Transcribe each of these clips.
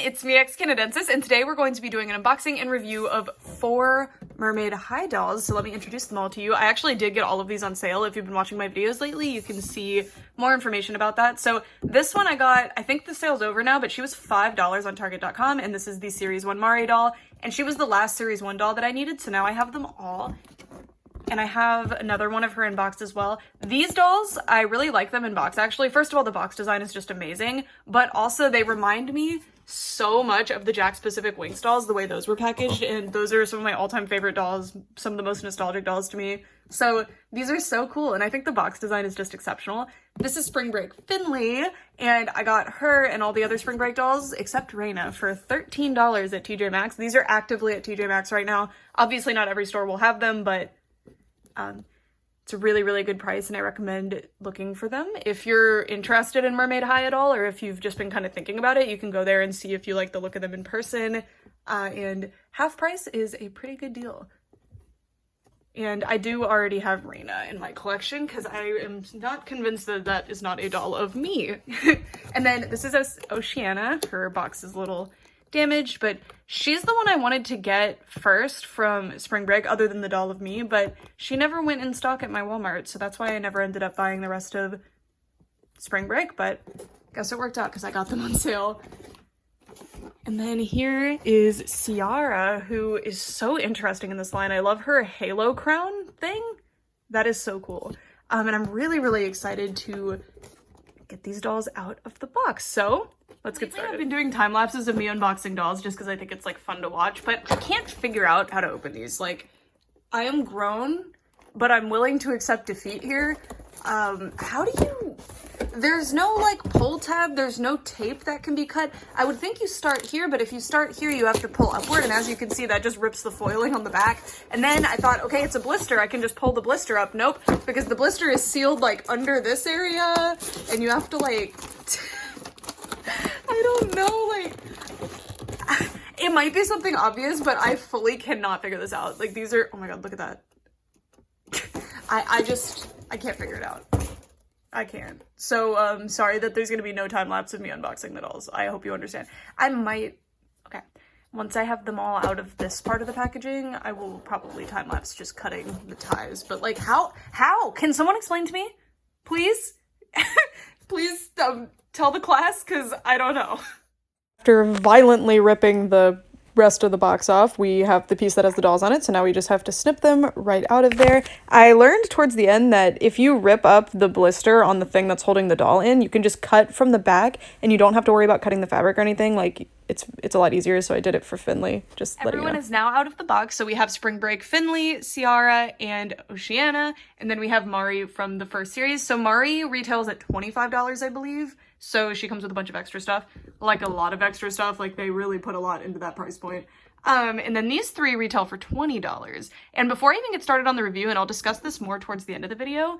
it's me, Canadensis, and today we're going to be doing an unboxing and review of 4 Mermaid High dolls. So let me introduce them all to you. I actually did get all of these on sale. If you've been watching my videos lately, you can see more information about that. So this one I got, I think the sale's over now, but she was $5 on Target.com, and this is the Series 1 Mari doll, and she was the last Series 1 doll that I needed, so now I have them all. And I have another one of her in box as well. These dolls, I really like them in box, actually. First of all, the box design is just amazing, but also they remind me so much of the Jakks Pacific Winx dolls, the way those were packaged, and those are some of my all-time favorite dolls, some of the most nostalgic dolls to me. So these are so cool, and I think the box design is just exceptional. This is Spring Break Finley, and I got her and all the other Spring Break dolls, except Reina, for $13 at TJ Maxx. These are actively at TJ Maxx right now. Obviously not every store will have them, but it's a really, really good price, and I recommend looking for them. If you're interested in Mermaid High at all, or if you've just been kind of thinking about it, you can go there and see if you like the look of them in person, and half price is a pretty good deal. And I do already have Reina in my collection because I am not convinced that that is not a doll of me. And then this is Oceanna. Her box is a little damaged, but she's the one I wanted to get first from Spring Break, other than the doll of me, but she never went in stock at my Walmart, so that's why I never ended up buying the rest of Spring Break, but guess it worked out because I got them on sale. And then here is Ciara, who is so interesting in this line. I love her halo crown thing. That is so cool. And I'm really, really excited to get these dolls out of the box. So let's get started. I've been doing time lapses of me unboxing dolls just because I think it's like fun to watch, but I can't figure out how to open these. Like, I am grown, but I'm willing to accept defeat here. How do you, there's no like pull tab, there's no tape that can be cut. I would think you start here, but if you start here, you have to pull upward, and as you can see, that just rips the foiling on the back. And then I thought, okay, it's a blister, I can just pull the blister up. Nope, because the blister is sealed like under this area, and you have to like, I don't know, like, it might be something obvious, but I fully cannot figure this out. Like, these are, oh my god, look at that. I can't figure it out. I can't. So, sorry that there's gonna be no time lapse of me unboxing the dolls. I hope you understand. I might, okay, once I have them all out of this part of the packaging, I will probably time lapse just cutting the ties. But like, how? Can someone explain to me? Please? Please, tell the class, because I don't know. After violently ripping the rest of the box off, we have the piece that has the dolls on it, so now we just have to snip them right out of there. I learned towards the end that if you rip up the blister on the thing that's holding the doll in, you can just cut from the back, and you don't have to worry about cutting the fabric or anything. Like, it's a lot easier, so I did it for Finley. Just letting you know. Everyone is now out of the box, so we have Spring Break Finley, Ciara, and Oceanna, and then we have Mari from the first series. So Mari retails at $25, I believe. So she comes with a bunch of extra stuff, like a lot of extra stuff. Like, they really put a lot into that price point. And then these 3 retail for $20. And before I even get started on the review, and I'll discuss this more towards the end of the video,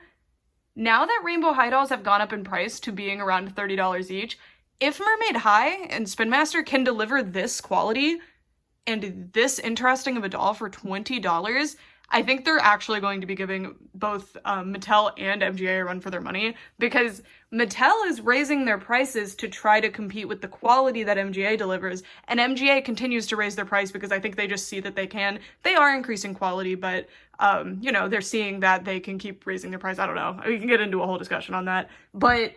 now that Rainbow High dolls have gone up in price to being around $30 each, if Mermaid High and Spin Master can deliver this quality and this interesting of a doll for $20, I think they're actually going to be giving both Mattel and MGA a run for their money, because Mattel is raising their prices to try to compete with the quality that MGA delivers, and MGA continues to raise their price because I think they just see that they can. They are increasing quality, but, you know, they're seeing that they can keep raising their price. I don't know. We can get into a whole discussion on that, but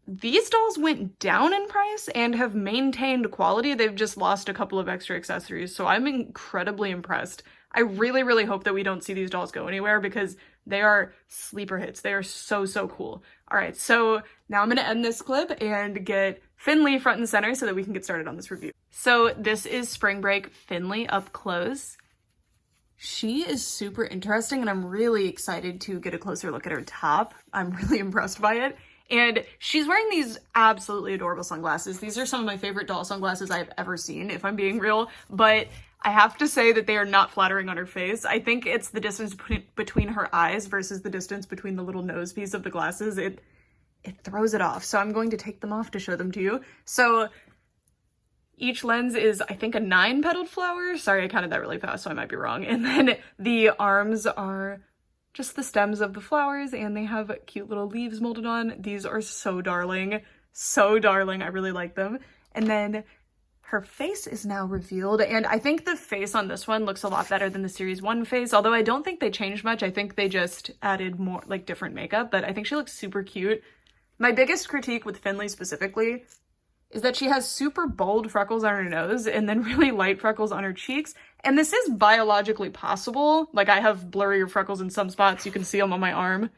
these dolls went down in price and have maintained quality. They've just lost a couple of extra accessories, so I'm incredibly impressed. I really, really hope that we don't see these dolls go anywhere because they are sleeper hits. They are so, so cool. All right, so now I'm gonna end this clip and get Finley front and center so that we can get started on this review. So this is Spring Break Finley up close. She is super interesting, and I'm really excited to get a closer look at her top. I'm really impressed by it. And she's wearing these absolutely adorable sunglasses. These are some of my favorite doll sunglasses I've ever seen, if I'm being real, but I have to say that they are not flattering on her face. I think it's the distance between her eyes versus the distance between the little nose piece of the glasses. It throws it off. So I'm going to take them off to show them to you. So each lens is, I think, a 9-petaled flower. Sorry, I counted that really fast, so I might be wrong. And then the arms are just the stems of the flowers, and they have cute little leaves molded on. These are so darling. So darling. I really like them. And then her face is now revealed, and I think the face on this one looks a lot better than the series 1 face, although I don't think they changed much. I think they just added more, like, different makeup, but I think she looks super cute. My biggest critique with Finley specifically is that she has super bold freckles on her nose and then really light freckles on her cheeks, and this is biologically possible. Like, I have blurrier freckles in some spots, you can see them on my arm,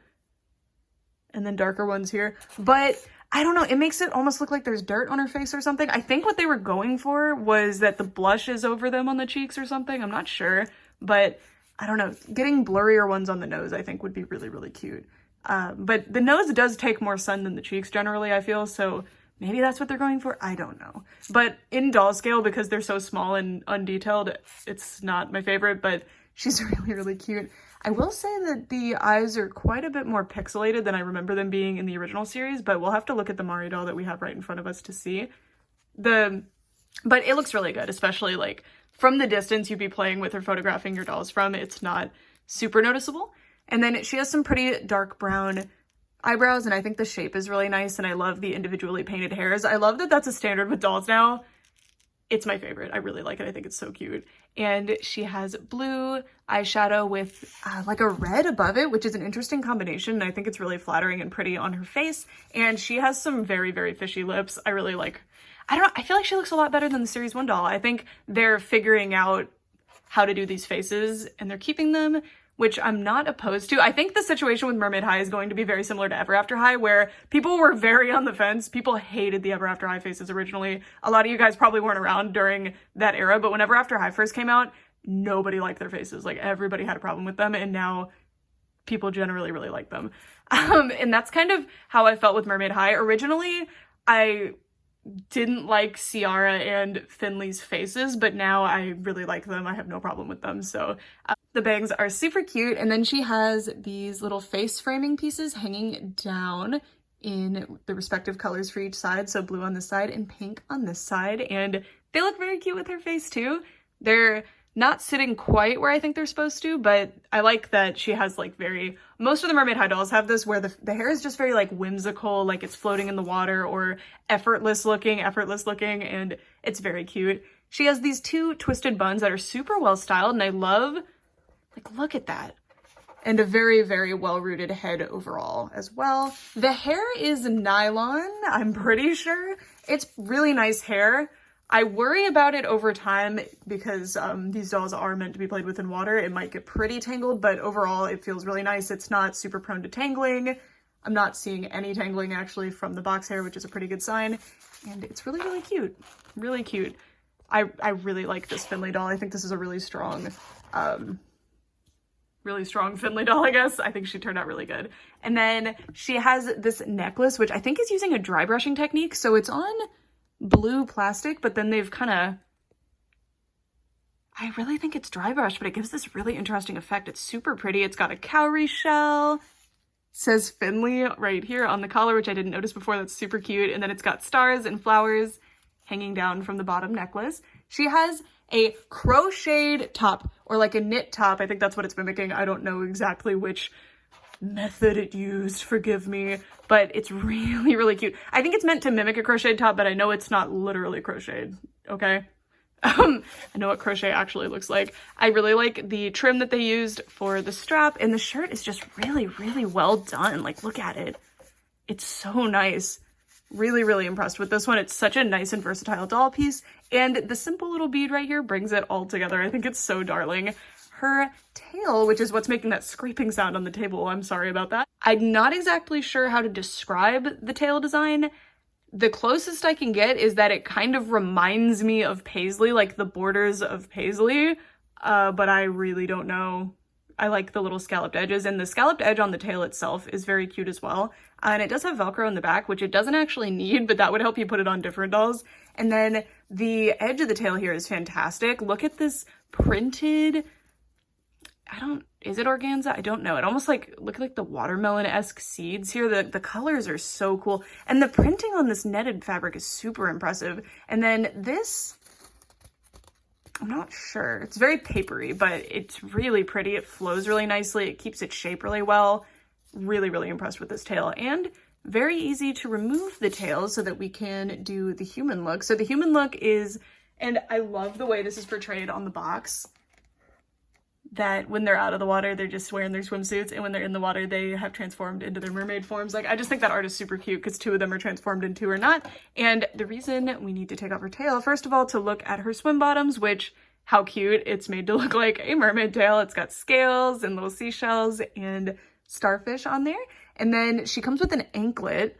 and then darker ones here, but I don't know, it makes it almost look like there's dirt on her face or something. I think what they were going for was that the blush is over them on the cheeks or something. I'm not sure, but I don't know. Getting blurrier ones on the nose I think would be really, really cute. But the nose does take more sun than the cheeks generally, I feel, so maybe that's what they're going for. I don't know. But in doll scale, because they're so small and undetailed, it's not my favorite, but she's really, really cute. I will say that the eyes are quite a bit more pixelated than I remember them being in the original series, but we'll have to look at the Mari doll that we have right in front of us to see. But it looks really good, especially like from the distance you'd be playing with or photographing your dolls from. It's not super noticeable. And then she has some pretty dark brown eyebrows, and I think the shape is really nice, and I love the individually painted hairs. I love that that's a standard with dolls now. It's my favorite. I really like it. I think it's so cute. And she has blue eyeshadow with like a red above it, which is an interesting combination. And I think it's really flattering and pretty on her face. And she has some very, very fishy lips. I really like, I don't know, I feel like she looks a lot better than the series 1 doll. I think they're figuring out how to do these faces and they're keeping them, which I'm not opposed to. I think the situation with Mermaid High is going to be very similar to Ever After High, where people were very on the fence. People hated the Ever After High faces originally. A lot of you guys probably weren't around during that era, but when Ever After High first came out, nobody liked their faces. Like, everybody had a problem with them, and now people generally really like them. And that's kind of how I felt with Mermaid High. Originally, I didn't like Ciara and Finley's faces, but now I really like them. I have no problem with them. So the bangs are super cute. And then she has these little face framing pieces hanging down in the respective colors for each side. So blue on this side and pink on this side. And they look very cute with her face too. They're not sitting quite where I think they're supposed to, but I like that she has like most of the Mermaid High dolls have this where the hair is just very like whimsical, like it's floating in the water, or effortless looking, and it's very cute. She has these 2 twisted buns that are super well styled, and I love, like, look at that. And a very, very well-rooted head overall as well. The hair is nylon, I'm pretty sure. It's really nice hair. I worry about it over time because these dolls are meant to be played with in water. It might get pretty tangled, but overall it feels really nice. It's not super prone to tangling. I'm not seeing any tangling actually from the box hair, which is a pretty good sign. And it's really, really cute. Really cute. I really like this Finley doll. I think this is a really strong Finley doll, I guess. I think she turned out really good. And then she has this necklace, which I think is using a dry brushing technique. So it's on blue plastic, but then they've I really think it's dry brush, but it gives this really interesting effect. It's super pretty. It's got a cowrie shell. Says Finley right here on the collar, which I didn't notice before. That's super cute. And then it's got stars and flowers hanging down from the bottom necklace. She has a crocheted top, or like a knit top. I think that's what it's mimicking. I don't know exactly which method it used, forgive me, but it's really, really cute. I think it's meant to mimic a crocheted top, but I know it's not literally crocheted, okay? I know what crochet actually looks like. I really like the trim that they used for the strap, and the shirt is just really, really well done. Like, look at it. It's so nice. Really, really impressed with this one. It's such a nice and versatile doll piece, and the simple little bead right here brings it all together. I think it's so darling. Her tail, which is what's making that scraping sound on the table, I'm sorry about that. I'm not exactly sure how to describe the tail design. The closest I can get is that it kind of reminds me of Paisley, like the borders of Paisley, but I really don't know. I like the little scalloped edges, and the scalloped edge on the tail itself is very cute as well. And it does have Velcro in the back, which it doesn't actually need, but that would help you put it on different dolls. And then the edge of the tail here is fantastic. Look at this printed, is it organza? I don't know. It almost look like the watermelon-esque seeds here. The colors are so cool. And the printing on this netted fabric is super impressive. And then this, I'm not sure. It's very papery, but it's really pretty. It flows really nicely. It keeps its shape really well. Really, really impressed with this tail. And very easy to remove the tail so that we can do the human look. So the human look is And I love the way this is portrayed on the box, that when they're out of the water, they're just wearing their swimsuits, and when they're in the water, they have transformed into their mermaid forms. Like, I just think that art is super cute because 2 of them are transformed and 2 are not. And the reason we need to take off her tail, first of all, to look at her swim bottoms, which, how cute, it's made to look like a mermaid tail. It's got scales and little seashells and starfish on there. And then she comes with an anklet,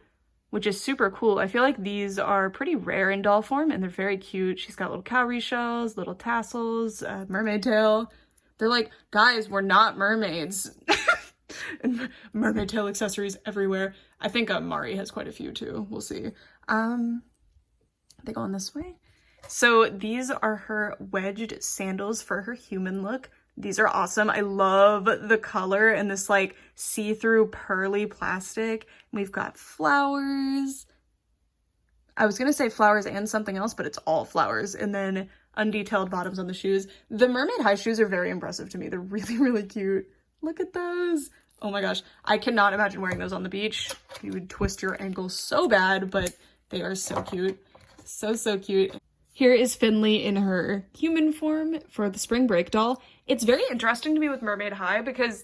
which is super cool. I feel like these are pretty rare in doll form, and they're very cute. She's got little cowrie shells, little tassels, mermaid tail. They're like, guys, we're not mermaids. And mermaid tail accessories everywhere. I think Mari has quite a few too. We'll see. They go on this way. So these are her wedged sandals for her human look. These are awesome. I love the color and this like see-through pearly plastic. We've got flowers. I was gonna say flowers and something else, but it's all flowers. And then undetailed bottoms on the shoes. The mermaid high shoes are very impressive to me. They're really, really cute. Look at those. Oh my gosh. I cannot imagine wearing those on the beach. You would twist your ankles so bad, but they are so cute. So, so cute. Here is Finley in her human form for the spring break doll. It's very interesting to me with Mermaid High because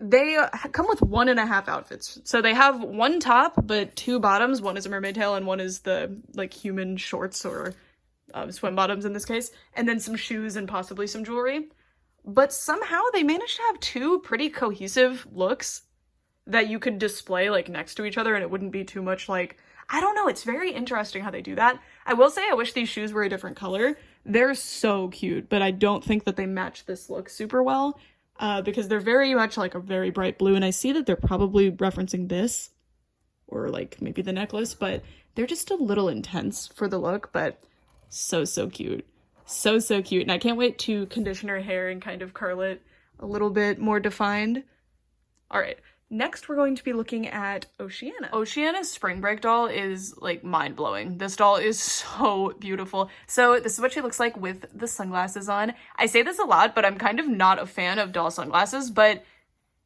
they come with 1.5 outfits. So they have 1 top, but 2 bottoms. One is a mermaid tail and one is the like human shorts or swim bottoms in this case. And then some shoes and possibly some jewelry. But somehow they managed to have 2 pretty cohesive looks that you could display like next to each other and it wouldn't be too much like, I don't know, it's very interesting how they do that. I will say I wish these shoes were a different color. They're so cute, but I don't think that they match this look super well because they're very much like a very bright blue, and I see that they're probably referencing this or like maybe the necklace, but they're just a little intense for the look, but so, so cute. So, so cute. And I can't wait to condition her hair and kind of curl it a little bit more defined. All right. Next, we're going to be looking at Oceanna. Oceanna's spring break doll is like mind-blowing. This doll is so beautiful. So this is what she looks like with the sunglasses on. I say this a lot, but I'm kind of not a fan of doll sunglasses, but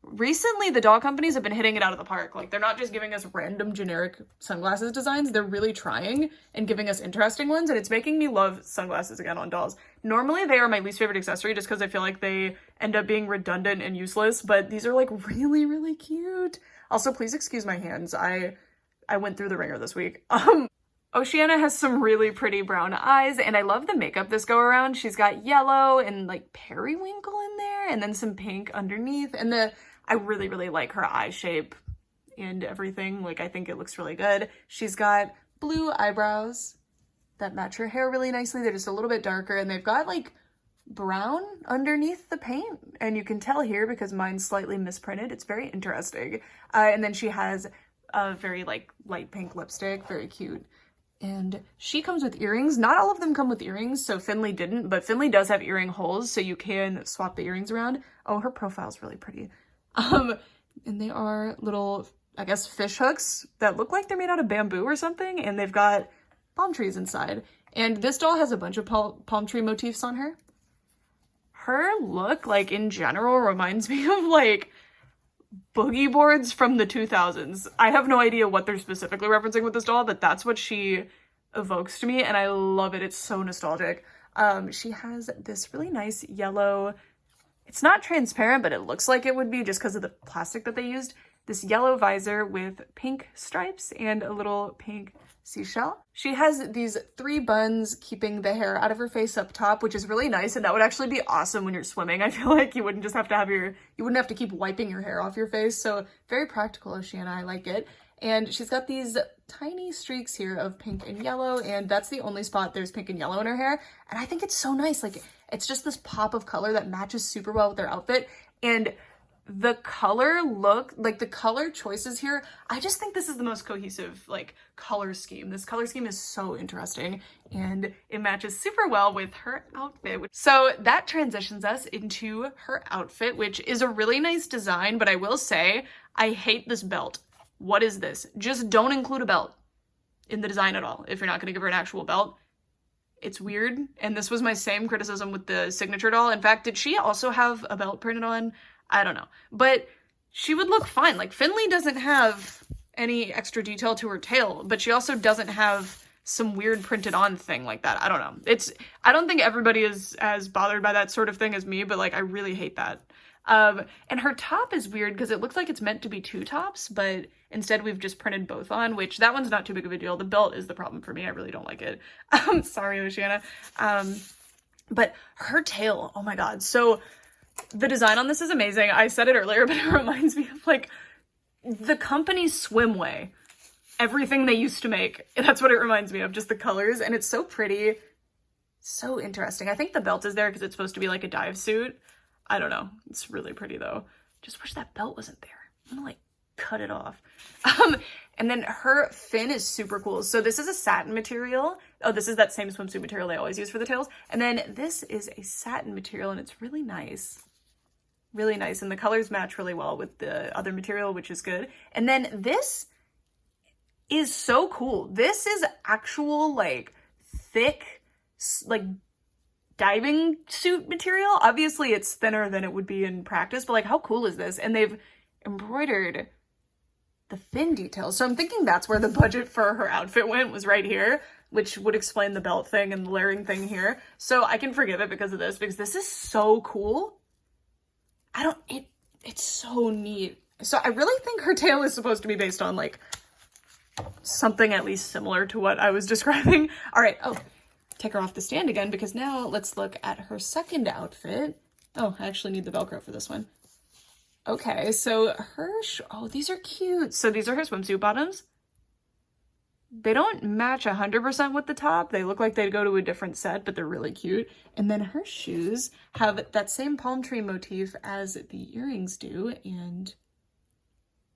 recently the doll companies have been hitting it out of the park. Like, they're not just giving us random generic sunglasses designs. They're really trying and giving us interesting ones, and it's making me love sunglasses again on dolls. Normally they are my least favorite accessory just because I feel like they end up being redundant and useless, but these are like really, really cute. Also, please excuse my hands. I went through the ringer this week. Oceanna has some really pretty brown eyes, and I love the makeup this go around. She's got yellow and like periwinkle in there, and then some pink underneath, and I really, really like her eye shape and everything. Like, I think it looks really good. She's got blue eyebrows that match her hair really nicely. They're just a little bit darker, and they've got like brown underneath the paint, and you can tell here because mine's slightly misprinted. It's very interesting. And then she has a very like light pink lipstick, very cute. And she comes with earrings. Not all of them come with earrings, so Finley didn't, but Finley does have earring holes, so you can swap the earrings around. Oh, her profile's really pretty. And they are little, I guess, fish hooks that look like they're made out of bamboo or something, and they've got palm trees inside. And this doll has a bunch of palm tree motifs on her. Her look, like, in general, reminds me of, like, boogie boards from the 2000s. I have no idea what they're specifically referencing with this doll, but that's what she evokes to me, and I love it. It's so nostalgic. She has this really nice yellow, it's not transparent, but it looks like it would be just because of the plastic that they used. This yellow visor with pink stripes and a little pink seashell. She has these 3 buns keeping the hair out of her face up top, which is really nice, and that would actually be awesome when you're swimming. I feel like you wouldn't just have to have you wouldn't have to keep wiping your hair off your face, so very practical, Oceanna. I like it. And she's got these tiny streaks here of pink and yellow, and that's the only spot there's pink and yellow in her hair, and I think it's so nice. Like, it's just this pop of color that matches super well with their outfit, and the color look, like the color choices here, I just think this is the most cohesive like color scheme. This color scheme is so interesting, and it matches super well with her outfit. So that transitions us into her outfit, which is a really nice design, but I will say I hate this belt. What is this? Just don't include a belt in the design at all if you're not going to give her an actual belt. It's weird, and this was my same criticism with the signature doll. In fact, did she also have a belt printed on? I don't know, but she would look fine. Like, Finley doesn't have any extra detail to her tail, but she also doesn't have some weird printed on thing like that. I don't know. I don't think everybody is as bothered by that sort of thing as me, but like I really hate that. And her top is weird because it looks like it's meant to be 2 tops, but instead we've just printed both on, which that one's not too big of a deal. The belt is the problem for me. I really don't like it. Sorry, Oceana. But her tail, oh my god. So the design on this is amazing. I said it earlier, but it reminds me of like the company's swimwear. Everything they used to make. That's what it reminds me of, just the colors. And it's so pretty. So interesting. I think the belt is there because it's supposed to be like a dive suit. I don't know. It's really pretty though. Just wish that belt wasn't there. I'm gonna like cut it off. And then her fin is super cool. So this is a satin material. Oh, this is that same swimsuit material they always use for the tails. And then this is a satin material and it's really nice. Really nice. And the colors match really well with the other material, which is good. And then this is so cool. This is actual like thick, like diving suit material. Obviously it's thinner than it would be in practice, but like how cool is this? And they've embroidered the fin details. So I'm thinking that's where the budget for her outfit went, was right here, which would explain the belt thing and the layering thing here. So I can forgive it because of this, because this is so cool. It's so neat. So I really think her tail is supposed to be based on like something at least similar to what I was describing. All right. Oh, take her off the stand again, because now let's look at her second outfit. Oh, I actually need the Velcro for this one. Okay, so oh, these are cute. So these are her swimsuit bottoms. They don't match 100% with the top. They look like they'd go to a different set, but they're really cute. And then her shoes have that same palm tree motif as the earrings do. And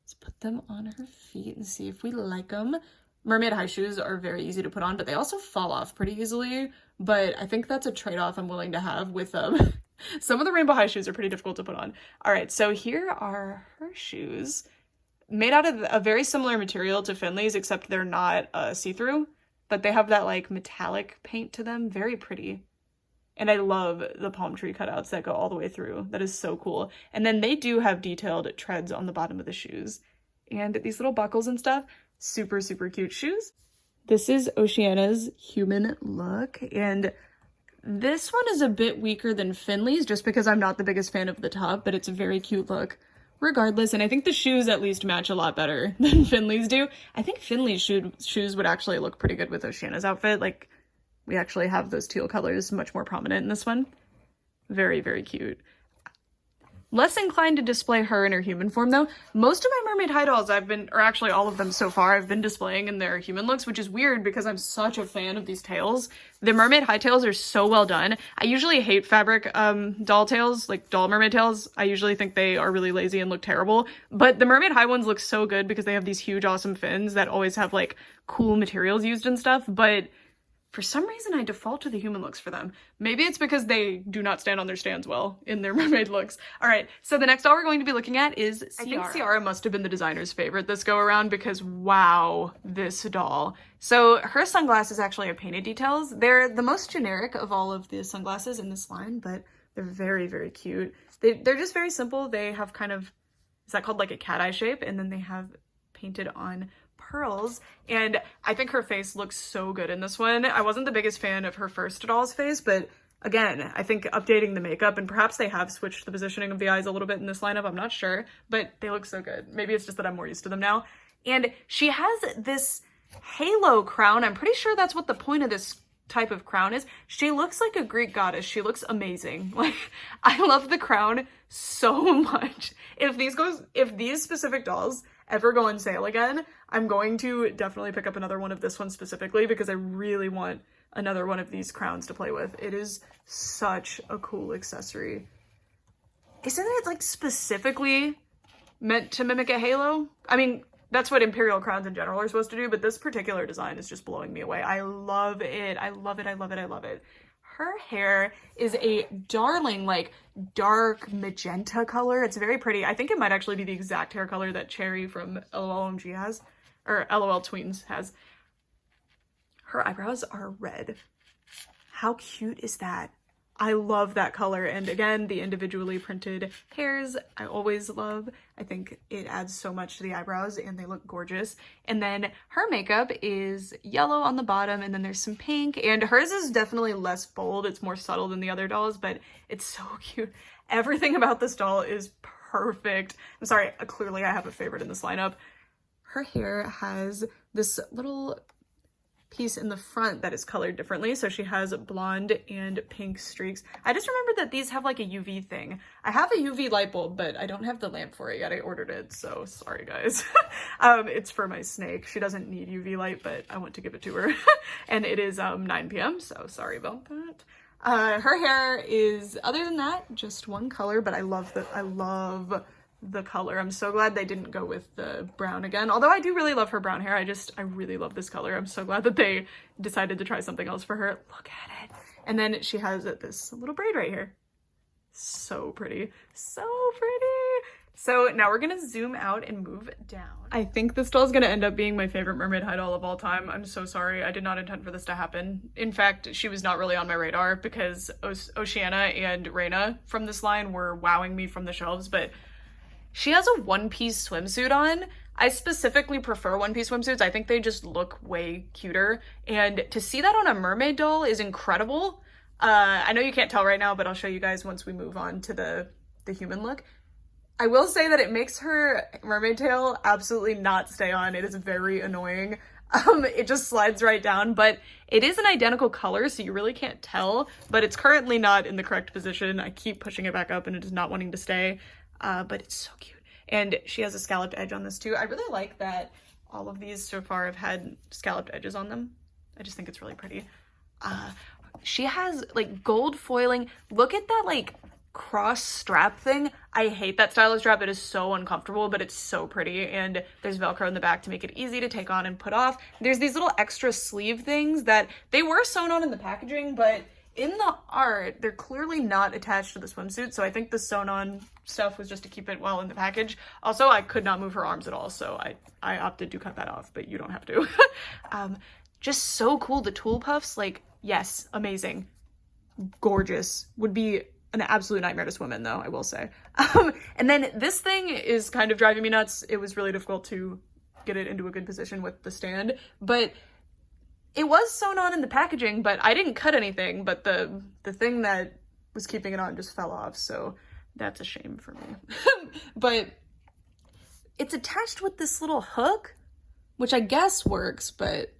let's put them on her feet and see if we like them. Mermaid high shoes are very easy to put on, but they also fall off pretty easily. But I think that's a trade-off I'm willing to have with them. Some of the rainbow high shoes are pretty difficult to put on. All right, so here are her shoes. Made out of a very similar material to Finley's, except they're not see-through, but they have that like metallic paint to them. Very pretty. And I love the palm tree cutouts that go all the way through. That is so cool. And then they do have detailed treads on the bottom of the shoes. And these little buckles and stuff. Super, super cute shoes. This is Oceana's human look. And this one is a bit weaker than Finley's just because I'm not the biggest fan of the top, but it's a very cute look regardless. And I think the shoes at least match a lot better than Finley's do. I think Finley's shoes would actually look pretty good with Oceana's outfit. Like, we actually have those teal colors much more prominent in this one. Very, very cute. Less inclined to display her in her human form though. Most of my mermaid high dolls or actually all of them so far, I've been displaying in their human looks, which is weird because I'm such a fan of these tails. The mermaid high tails are so well done. I usually hate fabric doll tails, like doll mermaid tails. I usually think they are really lazy and look terrible, but the mermaid high ones look so good because they have these huge awesome fins that always have like cool materials used and stuff, but for some reason, I default to the human looks for them. Maybe it's because they do not stand on their stands well in their mermaid looks. All right, so the next doll we're going to be looking at is Searra. I think Searra must have been the designer's favorite this go around because wow, this doll. So her sunglasses actually have painted details. They're the most generic of all of the sunglasses in this line, but they're very, very cute. They're just very simple. They have kind of, is that called like a cat eye shape? And then they have painted on pearls, and I think her face looks so good in this one. I wasn't the biggest fan of her first doll's face, but again, I think updating the makeup, and perhaps they have switched the positioning of the eyes a little bit in this lineup, I'm not sure, but they look so good. Maybe it's just that I'm more used to them now. And she has this halo crown. I'm pretty sure that's what the point of this type of crown is. She looks like a Greek goddess. She looks amazing. Like, I love the crown so much. If these specific dolls ever go on sale again, I'm going to definitely pick up another one of this one specifically because I really want another one of these crowns to play with. It is such a cool accessory. Isn't it like specifically meant to mimic a halo? I mean, that's what imperial crowns in general are supposed to do, but this particular design is just blowing me away. I love it. I love it. I love it. I love it. Her hair is a darling, like, dark magenta color. It's very pretty. I think it might actually be the exact hair color that Cherry from LOLMG has, or LOL Tweens has. Her eyebrows are red. How cute is that? I love that color. And again, the individually printed hairs, I always love. I think it adds so much to the eyebrows and they look gorgeous. And then her makeup is yellow on the bottom and then there's some pink, and hers is definitely less bold. It's more subtle than the other dolls, but it's so cute. Everything about this doll is perfect. I'm sorry, clearly I have a favorite in this lineup. Her hair has this little piece in the front that is colored differently, so she has blonde and pink streaks. I just remembered that these have like a UV thing. I have a UV light bulb, but I don't have the lamp for it yet. I ordered it, so sorry guys. It's for my snake. She doesn't need UV light, but I want to give it to her. And it is 9 p.m, so sorry about that. Her hair is, other than that, just one color, but I love the color. I'm so glad they didn't go with the brown again. Although I do really love her brown hair. I really love this color. I'm so glad that they decided to try something else for her. Look at it. And then she has this little braid right here. So pretty. So pretty. So now we're gonna zoom out and move down. I think this doll is gonna end up being my favorite mermaid high doll of all time. I'm so sorry. I did not intend for this to happen. In fact, she was not really on my radar because Oceanna and Reina from this line were wowing me from the shelves, but she has a one-piece swimsuit on. I specifically prefer one-piece swimsuits. I think they just look way cuter. And to see that on a mermaid doll is incredible. I know you can't tell right now, but I'll show you guys once we move on to the human look. I will say that it makes her mermaid tail absolutely not stay on. It is very annoying. It just slides right down, but it is an identical color, so you really can't tell, but it's currently not in the correct position. I keep pushing it back up and it is not wanting to stay. But it's so cute. And she has a scalloped edge on this too. I really like that all of these so far have had scalloped edges on them. I just think it's really pretty. She has like gold foiling. Look at that like cross strap thing. I hate that style of strap. It is so uncomfortable, but it's so pretty. And there's Velcro in the back to make it easy to take on and put off. There's these little extra sleeve things that they were sewn on in the packaging, but in the art, they're clearly not attached to the swimsuit, so I think the sewn-on stuff was just to keep it well in the package. Also, I could not move her arms at all, so I opted to cut that off, but you don't have to. Just so cool. The tulle puffs, like, yes, amazing. Gorgeous. Would be an absolute nightmare to swim in, though, I will say. And then this thing is kind of driving me nuts. It was really difficult to get it into a good position with the stand, but it was sewn on in the packaging, but I didn't cut anything, but the thing that was keeping it on just fell off, so that's a shame for me. But it's attached with this little hook, which I guess works, but...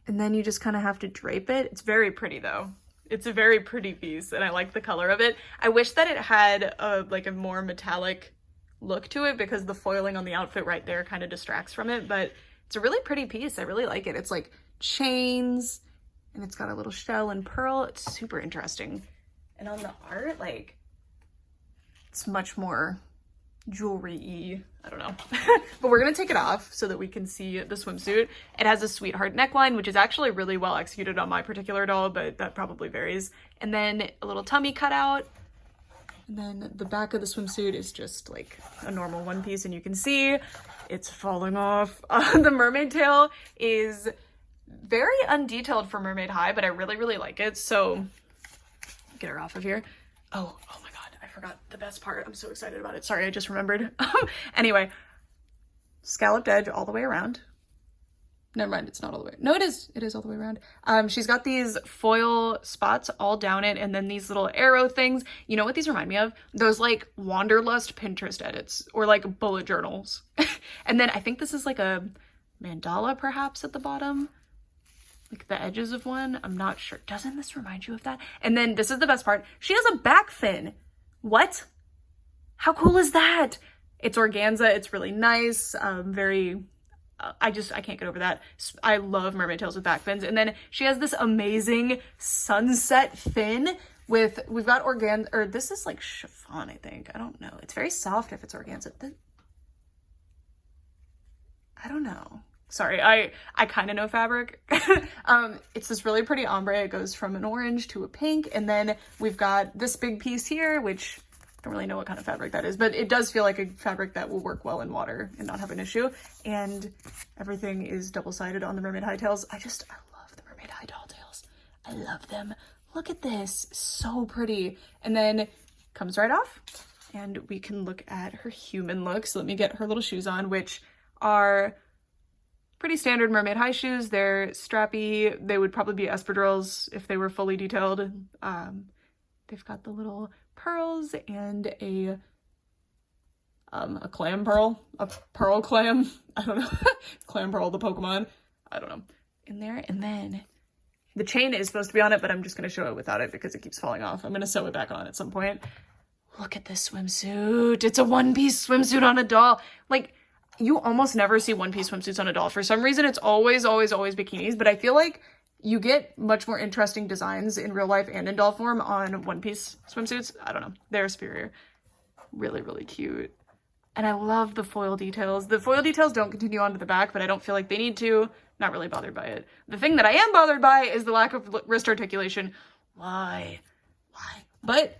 And then you just kind of have to drape it. It's very pretty, though. It's a very pretty piece, and I like the color of it. I wish that it had a more metallic look to it, because the foiling on the outfit right there kind of distracts from it, but it's a really pretty piece. I really like it. It's like chains and it's got a little shell and pearl. It's super interesting. And on the art, like, it's much more jewelry-y. I don't know. But we're gonna take it off so that we can see the swimsuit. It has a sweetheart neckline, which is actually really well executed on my particular doll, but that probably varies. And then a little tummy cutout. And then the back of the swimsuit is just like a normal one piece, and you can see it's falling off. The mermaid tail is very undetailed for mermaid high, but I really, really like it. So get her off of here. Oh my God, I forgot the best part. I'm so excited about it. Sorry, I just remembered. Anyway, scalloped edge all the way around. Never mind, it's not all the way. No, it is. It is all the way around. She's got these foil spots all down it, and then these little arrow things. You know what these remind me of? Those like Wanderlust Pinterest edits, or like bullet journals. And then I think this is like a mandala perhaps at the bottom. Like the edges of one. I'm not sure. Doesn't this remind you of that? And then this is the best part. She has a back fin. What? How cool is that? It's organza. It's really nice. I can't get over that. I love mermaid tails with back fins. And then she has this amazing sunset fin with, we've got organza, or this is like chiffon, I think. I don't know. It's very soft if it's organza. I don't know. Sorry, I kind of know fabric. It's this really pretty ombre. It goes from an orange to a pink. And then we've got this big piece here, which I don't really know what kind of fabric that is, but it does feel like a fabric that will work well in water and not have an issue. And everything is double-sided on the mermaid high tails. I love the mermaid high doll tails. I love them. Look at this, so pretty. And then comes right off and we can look at her human look. So let me get her little shoes on, which are pretty standard mermaid high shoes. They're strappy. They would probably be espadrilles if they were fully detailed. They've got the little pearls and a clam pearl, a pearl clam. I don't know. Clam pearl, the Pokemon. I don't know. In there. And then the chain is supposed to be on it, but I'm just going to show it without it because it keeps falling off. I'm going to sew it back on at some point. Look at this swimsuit. It's a one-piece swimsuit on a doll. Like, you almost never see one-piece swimsuits on a doll. For some reason, it's always bikinis, but I feel like you get much more interesting designs in real life and in doll form on one-piece swimsuits. I don't know. They're superior. Really, really cute. And I love the foil details. The foil details don't continue onto the back, but I don't feel like they need to. Not really bothered by it. The thing that I am bothered by is the lack of wrist articulation. Why? But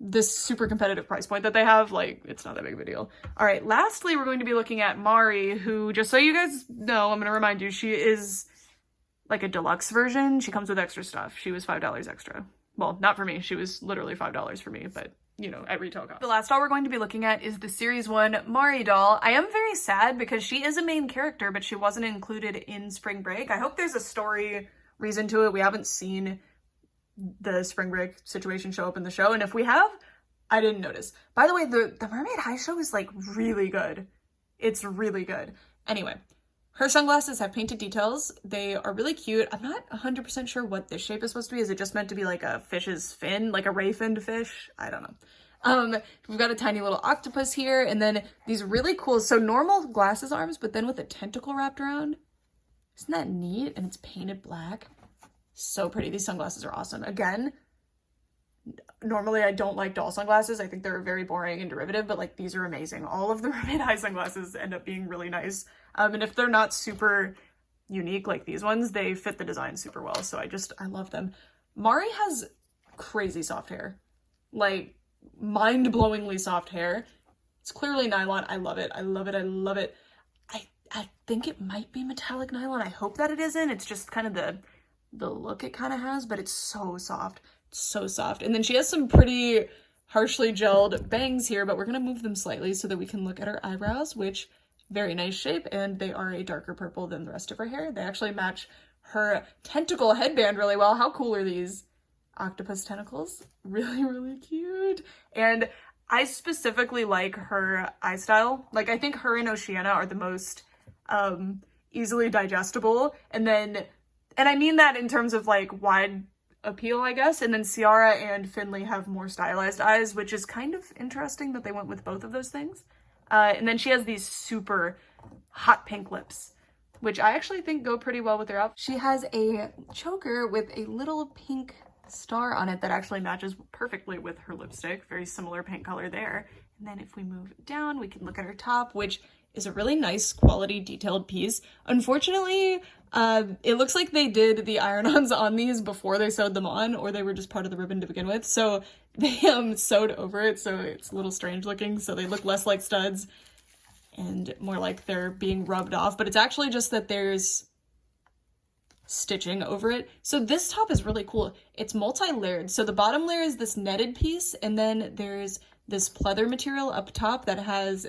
this super competitive price point that they have, like, it's not that big of a deal. All right, lastly, we're going to be looking at Mari, who, just so you guys know, I'm going to remind you, she is like a deluxe version. She comes with extra stuff. She was $5 extra. Well, not for me. She was literally $5 for me, but you know, at retail cost. The last doll we're going to be looking at is the Series 1 Mari doll. I am very sad because she is a main character, but she wasn't included in Spring Break. I hope there's a story reason to it. We haven't seen the Spring Break situation show up in the show, and if we have, I didn't notice. By the way, the Mermaid High show is like really good. It's really good. Anyway, her sunglasses have painted details. They are really cute. I'm not 100% sure what this shape is supposed to be. Is it just meant to be like a fish's fin, like a ray-finned fish? I don't know. We've got a tiny little octopus here, and then these really cool, so normal glasses arms, but then with a tentacle wrapped around. Isn't that neat? And it's painted black. So pretty. These sunglasses are awesome. Again, normally I don't like doll sunglasses. I think they're very boring and derivative, but like these are amazing. All of the Mermaid High sunglasses end up being really nice. And if they're not super unique like these ones, they fit the design super well. So I love them. Mari has crazy soft hair, like mind-blowingly soft hair. It's clearly nylon. I love it. I love it. I love it. I think it might be metallic nylon. I hope that it isn't. It's just kind of the look it kind of has, but it's so soft. So soft. And then she has some pretty harshly gelled bangs here, but we're going to move them slightly so that we can look at her eyebrows, which very nice shape, and they are a darker purple than the rest of her hair. They actually match her tentacle headband really well. How cool are these octopus tentacles? Really, really cute. And I specifically like her eye style. Like, I think her and Oceanna are the most easily digestible, and I mean that in terms of like wide appeal, I guess. And then Ciara and Finley have more stylized eyes, which is kind of interesting that they went with both of those things. And then she has these super hot pink lips, which I actually think go pretty well with her outfit. She has a choker with a little pink star on it that actually matches perfectly with her lipstick. Very similar pink color there. And then if we move down, we can look at her top, which is a really nice quality detailed piece. Unfortunately, it looks like they did the iron-ons on these before they sewed them on, or they were just part of the ribbon to begin with. So they sewed over it, so it's a little strange looking. So they look less like studs and more like they're being rubbed off. But it's actually just that there's stitching over it. So this top is really cool. It's multi-layered. So the bottom layer is this netted piece, and then there's this pleather material up top that has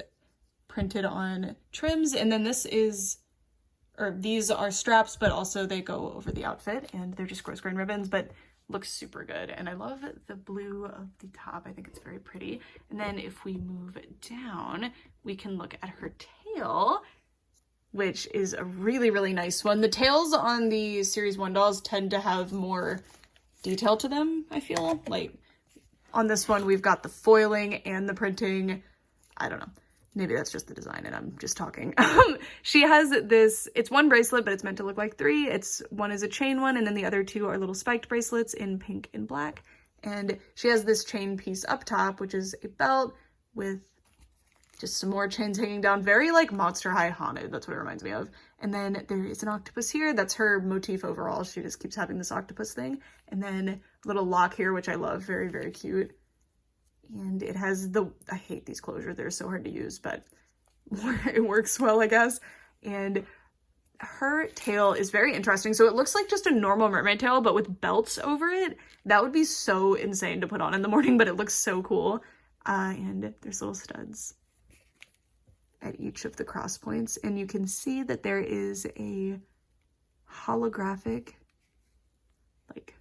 printed on trims, and then these are straps, but also they go over the outfit, and they're just gross grain ribbons, but looks super good. And I love the blue of the top. I think it's very pretty. And then if we move down, we can look at her tail, which is a really, really nice one. The tails on the Series 1 dolls tend to have more detail to them, I feel. Like, on this one, we've got the foiling and the printing. I don't know. Maybe that's just the design and I'm just talking. She has this, it's one bracelet, but it's meant to look like three. One is a chain one, and then the other two are little spiked bracelets in pink and black. And she has this chain piece up top, which is a belt with just some more chains hanging down. Very like Monster High haunted. That's what it reminds me of. And then there is an octopus here. That's her motif overall. She just keeps having this octopus thing. And then a little lock here, which I love. Very, very cute. And it has I hate these closures. They're so hard to use, but it works well, I guess. And her tail is very interesting. So it looks like just a normal mermaid tail, but with belts over it. That would be so insane to put on in the morning, but it looks so cool. And there's little studs at each of the cross points. And you can see that there is a holographic, like,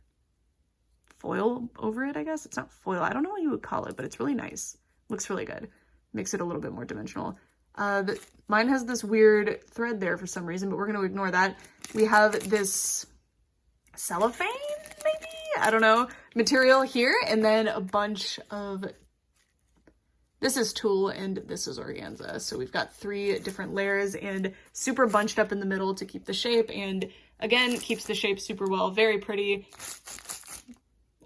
foil over it, I guess. It's not foil. I don't know what you would call it, but it's really nice. Looks really good. Makes it a little bit more dimensional. Mine has this weird thread there for some reason, but we're going to ignore that. We have this cellophane, maybe? I don't know. Material here, and then a bunch of... This is tulle, and this is organza. So we've got 3 different layers, and super bunched up in the middle to keep the shape, and again, keeps the shape super well. Very pretty.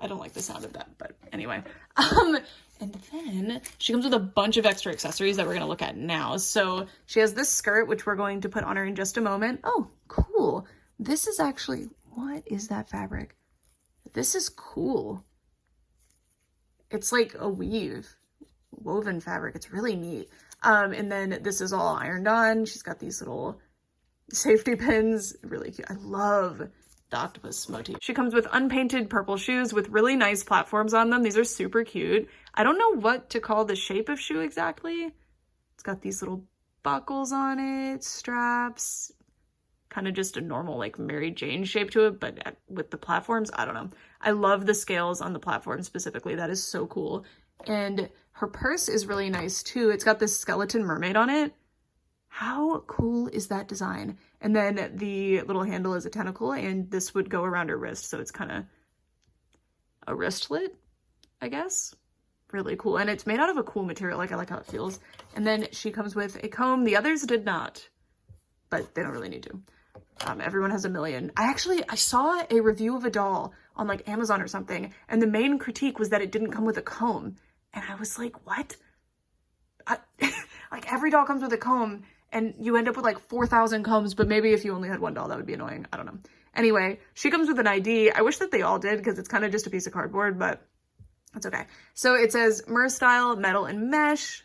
I don't like the sound of that, but anyway. And then she comes with a bunch of extra accessories that we're going to look at now. So she has this skirt, which we're going to put on her in just a moment. Oh, cool. This is actually, what is that fabric? This is cool. It's like a woven fabric. It's really neat. And then this is all ironed on. She's got these little safety pins. Really cute. I love the octopus motif. She comes with unpainted purple shoes with really nice platforms on them. These are super cute. I don't know what to call the shape of shoe exactly. It's got these little buckles on it, straps, kind of just a normal like Mary Jane shape to it, but with the platforms, I don't know. I love the scales on the platform specifically. That is so cool. And her purse is really nice too. It's got this skeleton mermaid on it. How cool is that design? And then the little handle is a tentacle, and this would go around her wrist, so it's kind of a wristlet, I guess. Really cool. And it's made out of a cool material. Like, I like how it feels. And then she comes with a comb. The others did not, but they don't really need to. Everyone has a million. I saw a review of a doll on like Amazon or something, and the main critique was that it didn't come with a comb. And I was like, what? Like, every doll comes with a comb, and you end up with like 4,000 combs, but maybe if you only had one doll, that would be annoying. I don't know. Anyway, she comes with an ID. I wish that they all did, because it's kind of just a piece of cardboard, but that's okay. So it says Mer style, metal and mesh.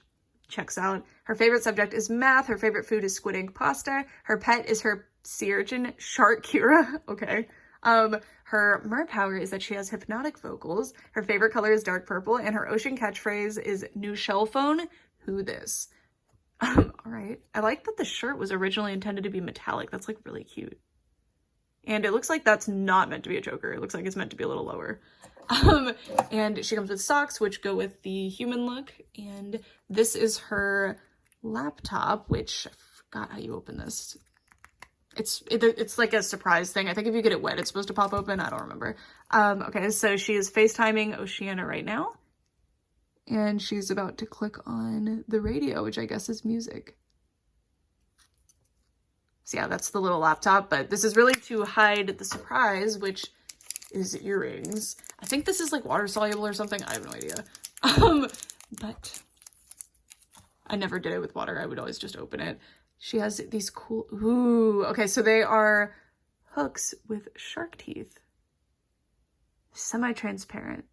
Checks out. Her favorite subject is math. Her favorite food is squid ink pasta. Her pet is her sea urchin, Shark Ciara. Okay. Her mer power is that she has hypnotic vocals. Her favorite color is dark purple, and her ocean catchphrase is new shell phone. Who this? All right. I like that the shirt was originally intended to be metallic. That's like really cute. And it looks like that's not meant to be a choker. It looks like it's meant to be a little lower. And she comes with socks, which go with the human look. And this is her laptop, which I forgot how you open this. It's like a surprise thing. I think if you get it wet, it's supposed to pop open. I don't remember. Okay, so she is FaceTiming Oceanna right now. And she's about to click on the radio, which I guess is music. So yeah, that's the little laptop, but this is really to hide the surprise, which is earrings. I think this is like water soluble or something. I have no idea. But I never did it with water. I would always just open it. She has these cool, ooh, okay, so they are hooks with shark teeth. Semi-transparent.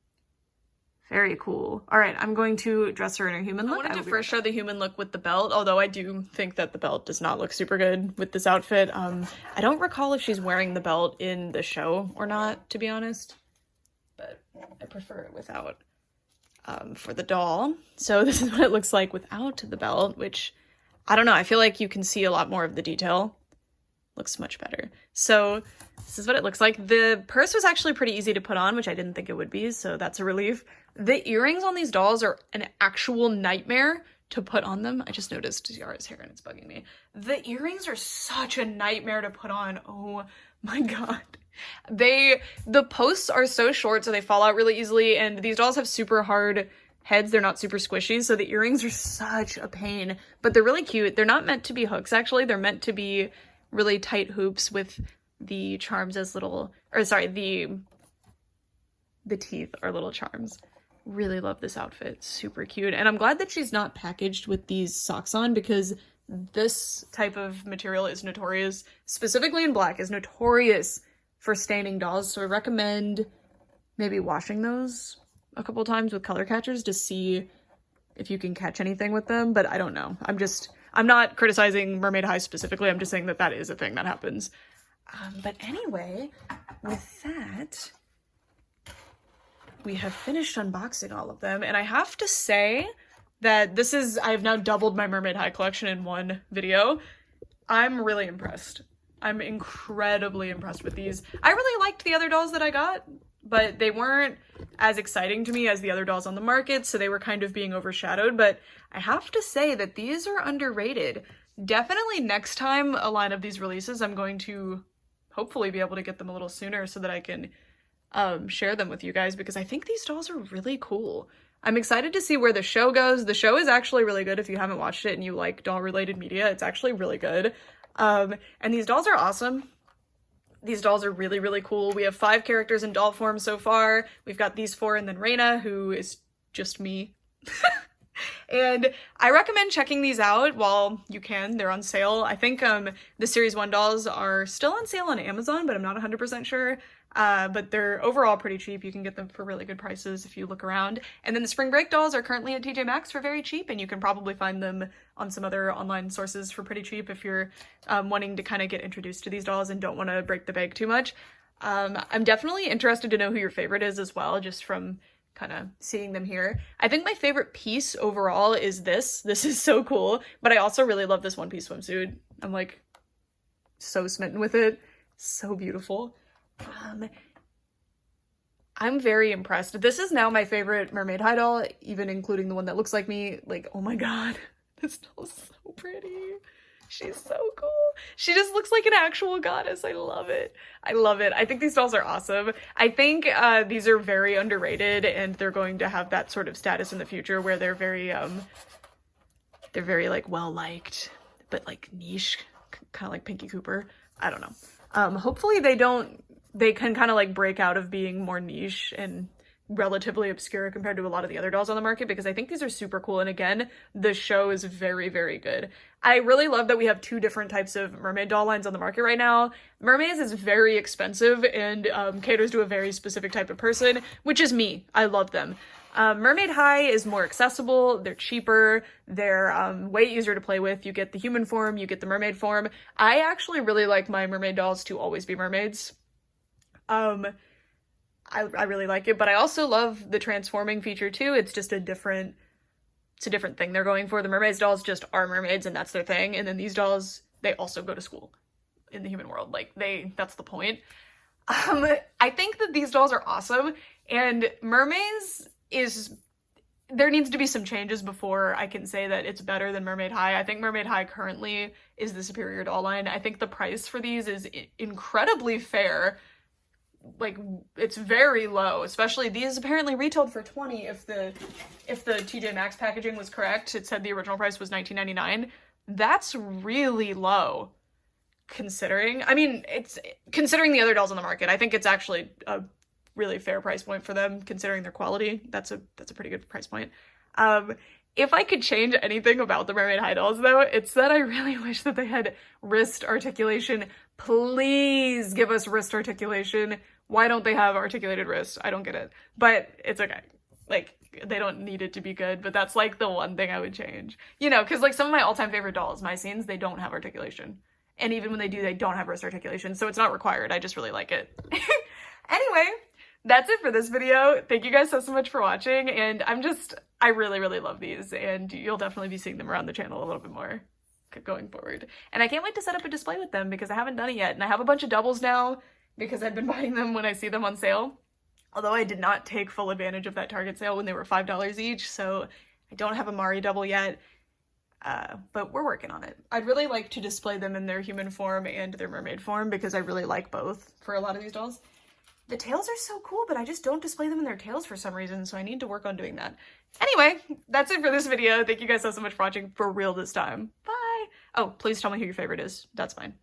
Very cool. All right, I'm going to dress her in her human look. I wanted to first show the human look with the belt, although I do think that the belt does not look super good with this outfit. I don't recall if she's wearing the belt in the show or not, to be honest, but I prefer it without for the doll. So this is what it looks like without the belt, which, I don't know, I feel like you can see a lot more of the detail. Looks much better. So this is what it looks like. The purse was actually pretty easy to put on, which I didn't think it would be, so that's a relief. The earrings on these dolls are an actual nightmare to put on them. I just noticed Ciara's hair and it's bugging me. The earrings are such a nightmare to put on. Oh my god. The posts are so short, so they fall out really easily, and these dolls have super hard heads. They're not super squishy, so the earrings are such a pain, but they're really cute. They're not meant to be hooks, actually. They're meant to be really tight hoops with the charms as little, or sorry, the teeth are little charms. Really love this outfit. Super cute. And I'm glad that she's not packaged with these socks on, because this type of material is notorious, specifically in black, is notorious for staining dolls. So I recommend maybe washing those a couple times with color catchers to see if you can catch anything with them, but I don't know. I'm not criticizing Mermaid High specifically, I'm just saying that that is a thing that happens. But anyway, with that, we have finished unboxing all of them, and I have to say that I've now doubled my Mermaid High collection in one video. I'm really impressed. I'm incredibly impressed with these. I really liked the other dolls that I got, but they weren't as exciting to me as the other dolls on the market, so they were kind of being overshadowed, but I have to say that these are underrated. Definitely next time a line of these releases, I'm going to hopefully be able to get them a little sooner so that I can share them with you guys, because I think these dolls are really cool. I'm excited to see where the show goes. The show is actually really good if you haven't watched it and you like doll-related media. It's actually really good. And these dolls are awesome. These dolls are really, really cool. We have 5 characters in doll form so far. We've got these 4 and then Reina, who is just me. And I recommend checking these out while you can. They're on sale. I think the Series 1 dolls are still on sale on Amazon, but I'm not 100% sure. But they're overall pretty cheap. You can get them for really good prices if you look around. And then the Spring Break dolls are currently at TJ Maxx for very cheap, and you can probably find them on some other online sources for pretty cheap if you're wanting to kind of get introduced to these dolls and don't want to break the bank too much. I'm definitely interested to know who your favorite is as well, just from kind of seeing them here. I think my favorite piece overall is this. This is so cool, but I also really love this one-piece swimsuit. I'm like so smitten with it. So beautiful. I'm very impressed. This is now my favorite Mermaid High doll, even including the one that looks like me. Like, oh my god, this doll is so pretty. She's so cool. She just looks like an actual goddess. I love it. I love it. I think these dolls are awesome. I think these are very underrated, and they're going to have that sort of status in the future where they're very like well-liked, but like niche, kind of like Pinky Cooper. I don't know. Hopefully they can kind of like break out of being more niche and relatively obscure compared to a lot of the other dolls on the market, because I think these are super cool. And again, the show is very, very good. I really love that we have 2 different types of mermaid doll lines on the market right now. Mermaids is very expensive and caters to a very specific type of person, which is me. I love them. Mermaid High is more accessible, they're cheaper, they're way easier to play with. You get the human form, you get the mermaid form. I actually really like my mermaid dolls to always be mermaids. I really like it, but I also love the transforming feature too. It's just a different thing they're going for. The mermaids dolls just are mermaids and that's their thing. And then these dolls, they also go to school in the human world. Like that's the point. I think that these dolls are awesome, and mermaids there needs to be some changes before I can say that it's better than Mermaid High. I think Mermaid High currently is the superior doll line. I think the price for these is incredibly fair. Like, it's very low, especially these apparently retailed for $20. If the TJ Maxx packaging was correct, it said the original price was $19.99. That's really low considering, I mean, it's considering the other dolls on the market. I think it's actually a really fair price point for them considering their quality. That's a pretty good price point. If I could change anything about the Mermaid High dolls though, it's that I really wish that they had wrist articulation. Please give us wrist articulation. Why don't they have articulated wrists? I don't get it, but it's okay. Like, they don't need it to be good, but that's like the one thing I would change. You know, because like some of my all-time favorite dolls, my scenes, they don't have articulation. And even when they do, they don't have wrist articulation, so it's not required. I just really like it. Anyway, that's it for this video. Thank you guys so much for watching, and I really, really love these, and you'll definitely be seeing them around the channel a little bit more going forward. And I can't wait to set up a display with them because I haven't done it yet, and I have a bunch of doubles now because I've been buying them when I see them on sale. Although I did not take full advantage of that Target sale when they were $5 each, so I don't have a Mari double yet, but we're working on it. I'd really like to display them in their human form and their mermaid form because I really like both for a lot of these dolls. The tails are so cool, but I just don't display them in their tails for some reason, so I need to work on doing that. Anyway, that's it for this video. Thank you guys so much for watching, for real this time. Bye! Oh, please tell me who your favorite is. That's fine.